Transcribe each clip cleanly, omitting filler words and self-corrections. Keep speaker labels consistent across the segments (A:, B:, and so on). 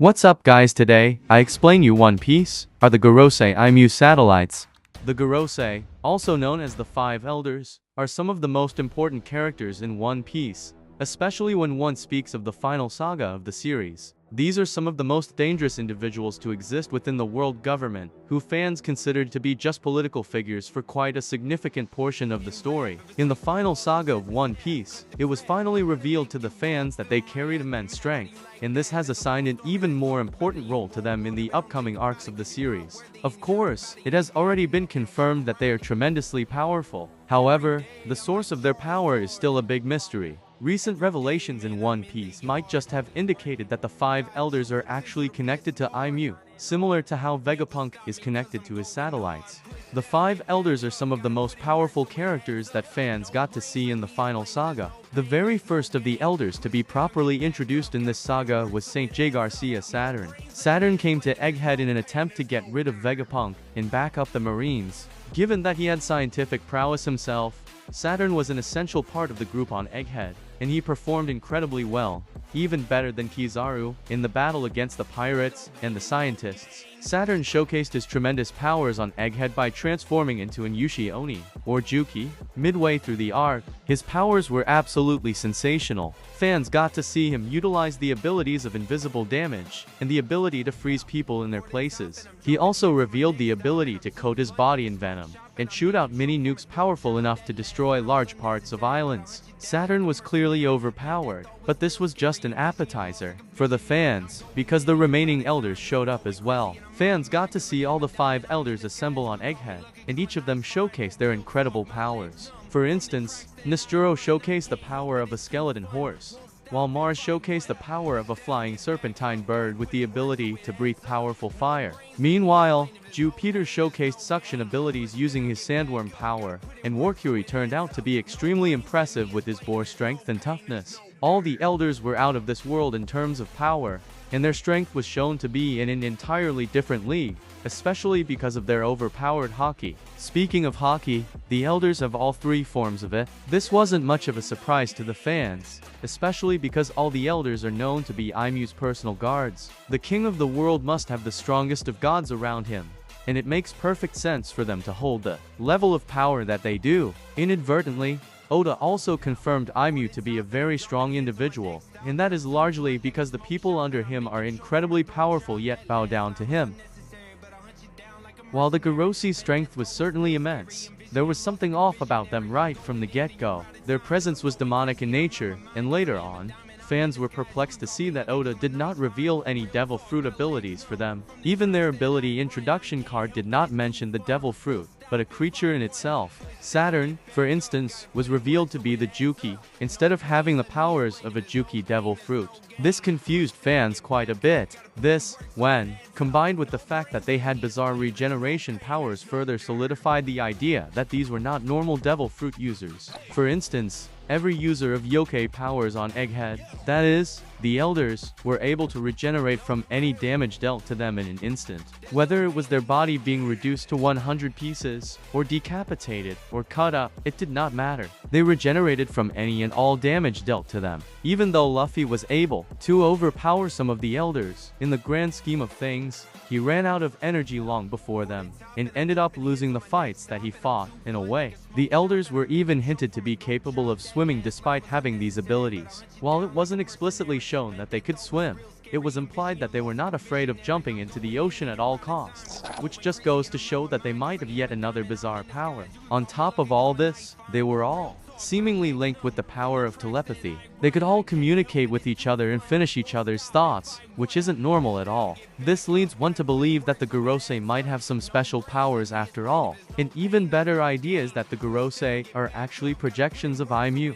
A: What's up guys, today I explain you One Piece are the Gorosei Imu satellites. The Gorosei, also known as the Five Elders, are some of the most important characters in One Piece, especially when one speaks of the final saga of the series. These are some of the most dangerous individuals to exist within the world government, who fans considered to be just political figures for quite a significant portion of the story. In the final saga of One Piece, it was finally revealed to the fans that they carried immense strength, and this has assigned an even more important role to them in the upcoming arcs of the series. Of course, it has already been confirmed that they are tremendously powerful. However, the source of their power is still a big mystery. Recent revelations in One Piece might just have indicated that the Five Elders are actually connected to Imu, similar to how Vegapunk is connected to his satellites. The Five Elders are some of the most powerful characters that fans got to see in the final saga. The very first of the Elders to be properly introduced in this saga was Saint J. Garcia Saturn. Saturn came to Egghead in an attempt to get rid of Vegapunk and back up the Marines. Given that he had scientific prowess himself, Saturn was an essential part of the group on Egghead, and he performed incredibly well, even better than Kizaru, in the battle against the pirates and the scientists. Saturn showcased his tremendous powers on Egghead by transforming into an Yushi Oni, or Juki. Midway through the arc, his powers were absolutely sensational. Fans got to see him utilize the abilities of invisible damage, and the ability to freeze people in their places. He also revealed the ability to coat his body in venom, and shoot out mini nukes powerful enough to destroy large parts of islands. Saturn was clearly overpowered, but this was just an appetizer for the fans, because the remaining elders showed up as well. Fans got to see all the Five Elders assemble on Egghead, and each of them showcased their incredible powers. For instance, Nesturo showcased the power of a skeleton horse, while Mars showcased the power of a flying serpentine bird with the ability to breathe powerful fire. Meanwhile, Jupiter showcased suction abilities using his sandworm power, and Mercury turned out to be extremely impressive with his boar strength and toughness. All the elders were out of this world in terms of power, and their strength was shown to be in an entirely different league, especially because of their overpowered haki. Speaking of haki, the elders have all three forms of it. This wasn't much of a surprise to the fans, especially because all the elders are known to be Imu's personal guards. The king of the world must have the strongest of gods around him, and it makes perfect sense for them to hold the level of power that they do. Inadvertently, Oda also confirmed Imu to be a very strong individual, and that is largely because the people under him are incredibly powerful yet bow down to him. While the Gorosei's strength was certainly immense, there was something off about them right from the get-go. Their presence was demonic in nature, and later on, fans were perplexed to see that Oda did not reveal any Devil Fruit abilities for them. Even their ability introduction card did not mention the Devil Fruit, but a creature in itself. Saturn, for instance, was revealed to be the Juki, instead of having the powers of a Juki Devil Fruit. This confused fans quite a bit. This, when combined with the fact that they had bizarre regeneration powers, further solidified the idea that these were not normal Devil Fruit users. For instance, every user of Yokai powers on Egghead, that is, the elders, were able to regenerate from any damage dealt to them in an instant. Whether it was their body being reduced to 100 pieces, or decapitated, or cut up, it did not matter. They regenerated from any and all damage dealt to them. Even though Luffy was able to overpower some of the elders, in the grand scheme of things, he ran out of energy long before them, and ended up losing the fights that he fought, in a way. The elders were even hinted to be capable of swimming despite having these abilities. While it wasn't explicitly shown that they could swim, it was implied that they were not afraid of jumping into the ocean at all costs, which just goes to show that they might have yet another bizarre power. On top of all this, they were all seemingly linked with the power of telepathy. They could all communicate with each other and finish each other's thoughts, which isn't normal at all. This leads one to believe that the Gorosei might have some special powers after all. An even better idea is that the Gorosei are actually projections of Imu,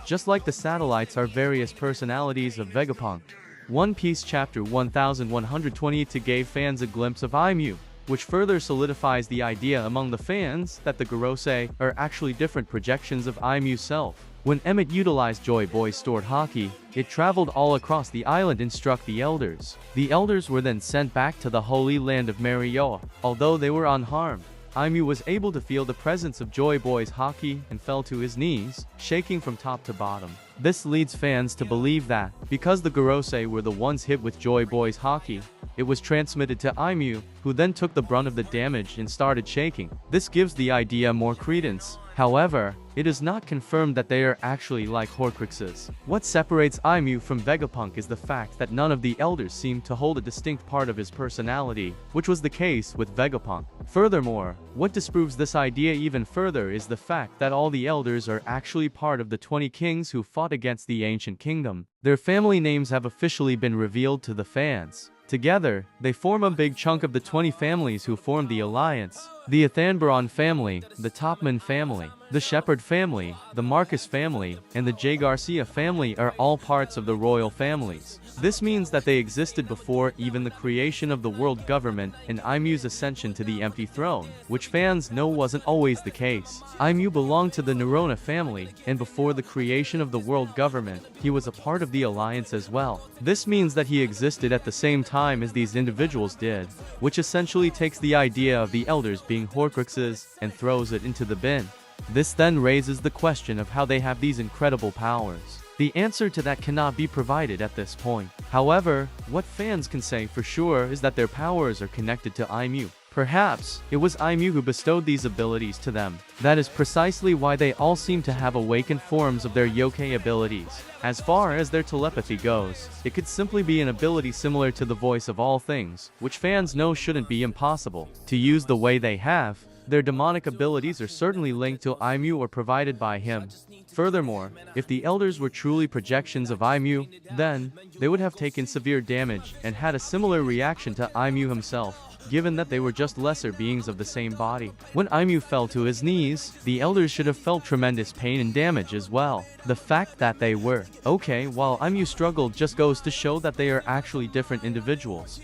A: just like the satellites are various personalities of Vegapunk. One Piece Chapter 1122 gave fans a glimpse of Imu, which further solidifies the idea among the fans that the Gorosei are actually different projections of Imu's self. When Emmett utilized Joy Boy's stored haki, it traveled all across the island and struck the elders. The elders were then sent back to the holy land of Marioa. Although they were unharmed, Imu was able to feel the presence of Joy Boy's haki and fell to his knees, shaking from top to bottom. This leads fans to believe that, because the Gorosei were the ones hit with Joy Boy's haki, it was transmitted to Imu, who then took the brunt of the damage and started shaking. This gives the idea more credence. However, it is not confirmed that they are actually like Horcruxes. What separates Imu from Vegapunk is the fact that none of the elders seem to hold a distinct part of his personality, which was the case with Vegapunk. Furthermore, what disproves this idea even further is the fact that all the elders are actually part of the 20 kings who fought against the ancient kingdom. Their family names have officially been revealed to the fans. Together, they form a big chunk of the 20 families who formed the alliance. The Athanbaron family, the Topman family, the Shepherd family, the Marcus family, and the J. Garcia family are all parts of the royal families. This means that they existed before even the creation of the world government and Imu's ascension to the empty throne, which fans know wasn't always the case. Imu belonged to the Nerona family, and before the creation of the world government, he was a part of the alliance as well. This means that he existed at the same time as these individuals did, which essentially takes the idea of the elders being Horcruxes and throws it into the bin. This then raises the question of how they have these incredible powers. The answer to that cannot be provided at this point. However, what fans can say for sure is that their powers are connected to Imu. Perhaps, it was Imu who bestowed these abilities to them. That is precisely why they all seem to have awakened forms of their yokai abilities. As far as their telepathy goes, it could simply be an ability similar to the voice of all things, which fans know shouldn't be impossible to use the way they have. Their demonic abilities are certainly linked to Imu or provided by him. Furthermore, if the elders were truly projections of Imu, then they would have taken severe damage and had a similar reaction to Imu himself, given that they were just lesser beings of the same body. When Imu fell to his knees, the elders should have felt tremendous pain and damage as well. The fact that they were okay while Imu struggled just goes to show that they are actually different individuals.